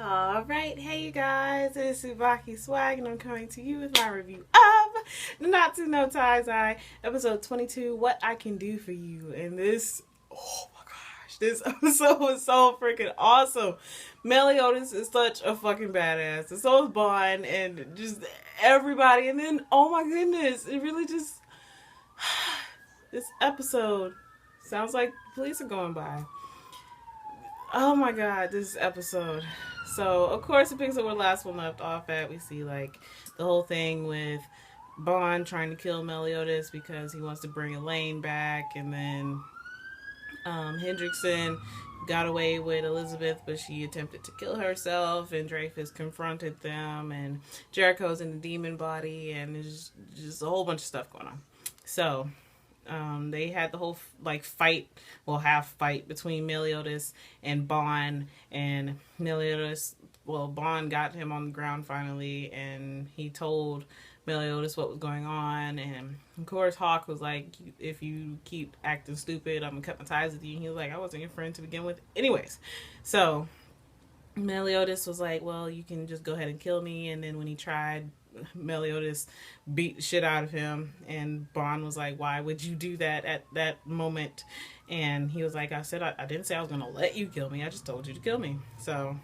Alright, hey you guys, it is TsubakiSwagg and I'm coming to you with my review of Nanatsu no Taizai, episode 22, What I Can Do For You. And this, oh my gosh, this episode was so freaking awesome. Meliodas is such a fucking badass, and so is Bond, and just everybody, and then, oh my goodness, it really just, this episode sounds like police are going by. Oh my god, this episode. So, of course, it picks up where the last one left off at. We see, like, the whole thing with Bond trying to kill Meliodas because he wants to bring Elaine back. And then Hendrickson got away with Elizabeth, but she attempted to kill herself. And Dreyfus confronted them. And Jericho's in the demon body. And there's just a whole bunch of stuff going on. So, they had the whole fight, well, half fight between Meliodas and Bond, and Meliodas, well, Bond got him on the ground finally, and he told Meliodas what was going on, and of course Hawk was like, if you keep acting stupid, I'm gonna cut my ties with you, and he was like, I wasn't your friend to begin with. Anyways, so Meliodas was like, well, you can just go ahead and kill me, and then when he tried, Meliodas beat the shit out of him, and Bond was like, why would you do that at that moment? And he was like, I didn't say I was gonna let you kill me, I just told you to kill me. So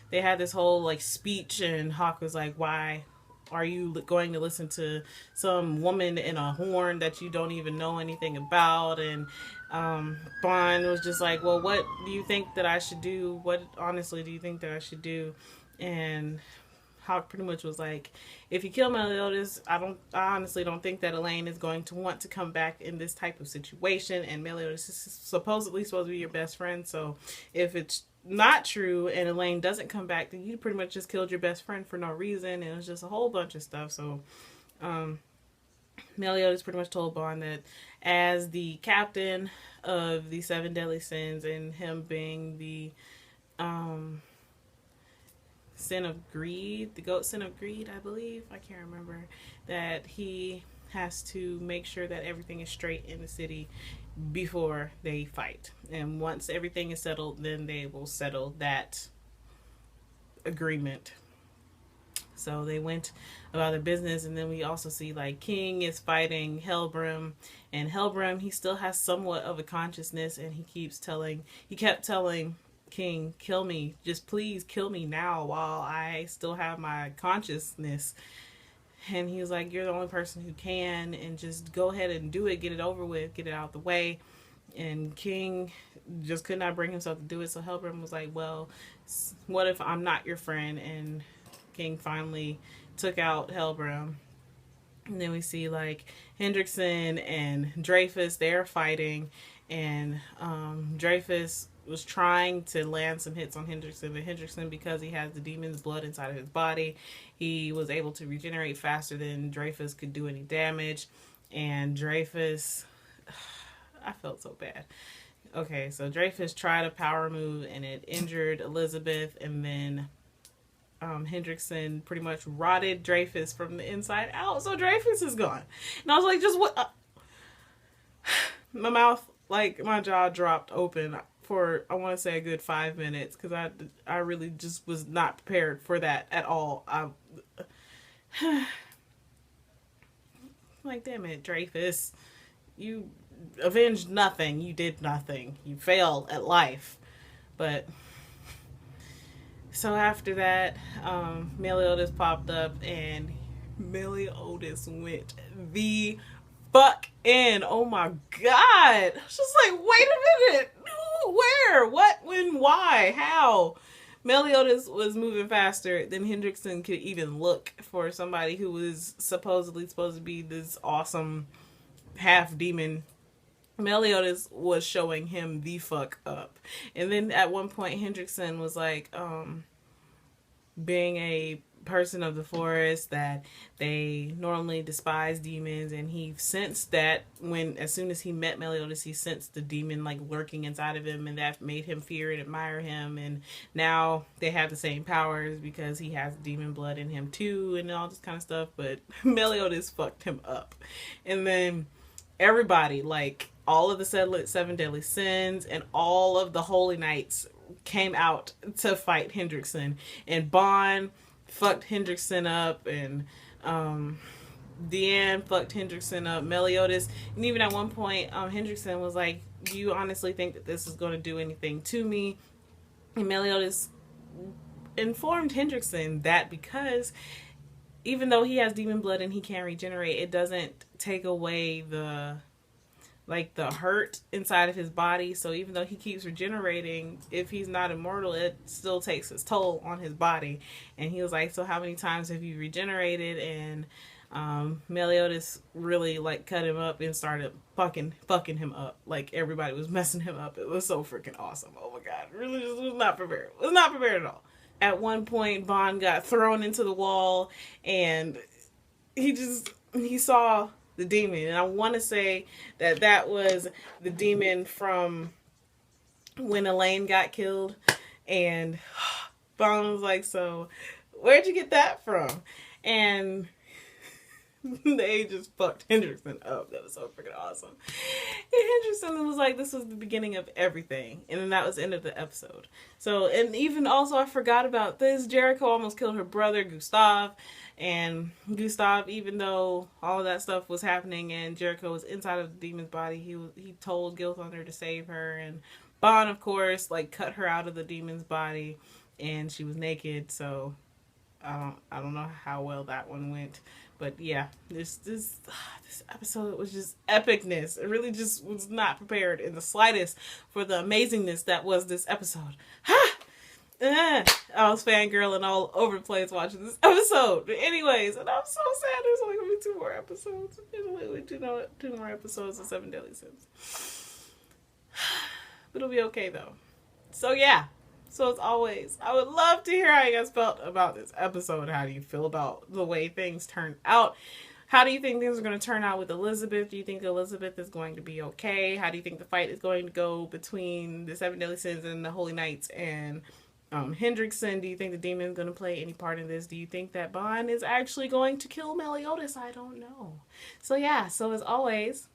they had this whole like speech, and Hawk was like, why are you going to listen to some woman in a horn that you don't even know anything about? And Bond was just like, well, what do you think that I should do? What honestly do you think that I should do? And Hawk pretty much was like, if you kill Meliodas, I honestly don't think that Elaine is going to want to come back in this type of situation, and Meliodas is supposedly supposed to be your best friend, so if it's not true and Elaine doesn't come back, then you pretty much just killed your best friend for no reason, and it was just a whole bunch of stuff. So Meliodas pretty much told Bond that as the captain of the seven deadly sins, and him being the sin of greed, the goat sin of greed, I believe, I can't remember, that he has to make sure that everything is straight in the city before they fight. And once everything is settled, then they will settle that agreement. So they went about their business, and then we also see like King is fighting Helbram, and Helbram, he still has somewhat of a consciousness, and he kept telling King, kill me, just please kill me now while I still have my consciousness. And he was like, you're the only person who can, and just go ahead and do it, get it over with, get it out the way. And King just could not bring himself to do it, so Helbram was like, well, what if I'm not your friend? And King finally took out Helbram. And then we see like Hendrickson and Dreyfus, they're fighting, and Dreyfus was trying to land some hits on Hendrickson, but Hendrickson, because he has the demon's blood inside of his body, he was able to regenerate faster than Dreyfus could do any damage. And Dreyfus, I felt so bad. Okay, so Dreyfus tried a power move and it injured Elizabeth, and then Hendrickson pretty much rotted Dreyfus from the inside out, so Dreyfus is gone. And I was like, just what? My mouth, like my jaw dropped open for, I want to say, a good 5 minutes, because I really just was not prepared for that at all. Like, damn it, Dreyfus, you avenged nothing, you did nothing, you failed at life. But so after that, Meliodas popped up, and Meliodas went the fuck in. Oh my god. I was just like, wait a minute. Where? What? When? Why? How? Meliodas was moving faster than Hendrickson could even look, for somebody who was supposedly supposed to be this awesome half demon. Meliodas was showing him the fuck up. And then at one point Hendrickson was like, being a person of the forest, that they normally despise demons, and he sensed that as soon as he met Meliodas, he sensed the demon like lurking inside of him, and that made him fear and admire him. And now they have the same powers because he has demon blood in him too, and all this kind of stuff. But Meliodas fucked him up. And then everybody, like all of the seven deadly sins and all of the holy knights, came out to fight Hendrickson, and Bond fucked Hendrickson up, and Deanne fucked Hendrickson up, Meliodas, and even at one point, Hendrickson was like, "Do you honestly think that this is going to do anything to me?" And Meliodas informed Hendrickson that because even though he has demon blood and he can regenerate, it doesn't take away the hurt inside of his body. So even though he keeps regenerating, if he's not immortal, it still takes its toll on his body. And he was like, "So how many times have you regenerated?" And Meliodas really like cut him up and started fucking him up. Like everybody was messing him up. It was so freaking awesome. Oh my god, really just was not prepared. Was not prepared at all. At one point, Bond got thrown into the wall, and he saw the demon, and I want to say that was the demon from when Elaine got killed, and Bond was like, "So, where'd you get that from?" And they just fucked Hendrickson up. That was so freaking awesome. And Hendrickson was like, "This was the beginning of everything," and then that was the end of the episode. So, and even also, I forgot about this. Jericho almost killed her brother, Gustav. And Gustav, even though all of that stuff was happening and Jericho was inside of the demon's body, he told Gil Thunder to save her. And Bond, of course, like cut her out of the demon's body, and she was naked. So I don't know how well that one went, but yeah, this episode was just epicness. It really just was not prepared in the slightest for the amazingness that was this episode. Ha! I was fangirling all over the place watching this episode. But anyways, and I'm so sad there's only going to be 2 more episodes. There's only 2 more episodes of 7 Deadly Sins. But it'll be okay, though. So, yeah. So, as always, I would love to hear how you guys felt about this episode. How do you feel about the way things turned out? How do you think things are going to turn out with Elizabeth? Do you think Elizabeth is going to be okay? How do you think the fight is going to go between the 7 Deadly Sins and the Holy Knights and Hendrickson? Do you think the demon is going to play any part in this? Do you think that Bond is actually going to kill Meliodas? I don't know. So yeah, so as always,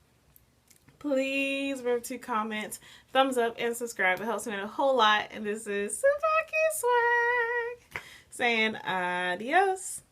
please remember to comment, thumbs up, and subscribe. It helps me out a whole lot. And this is TsubakiSwagg saying adios.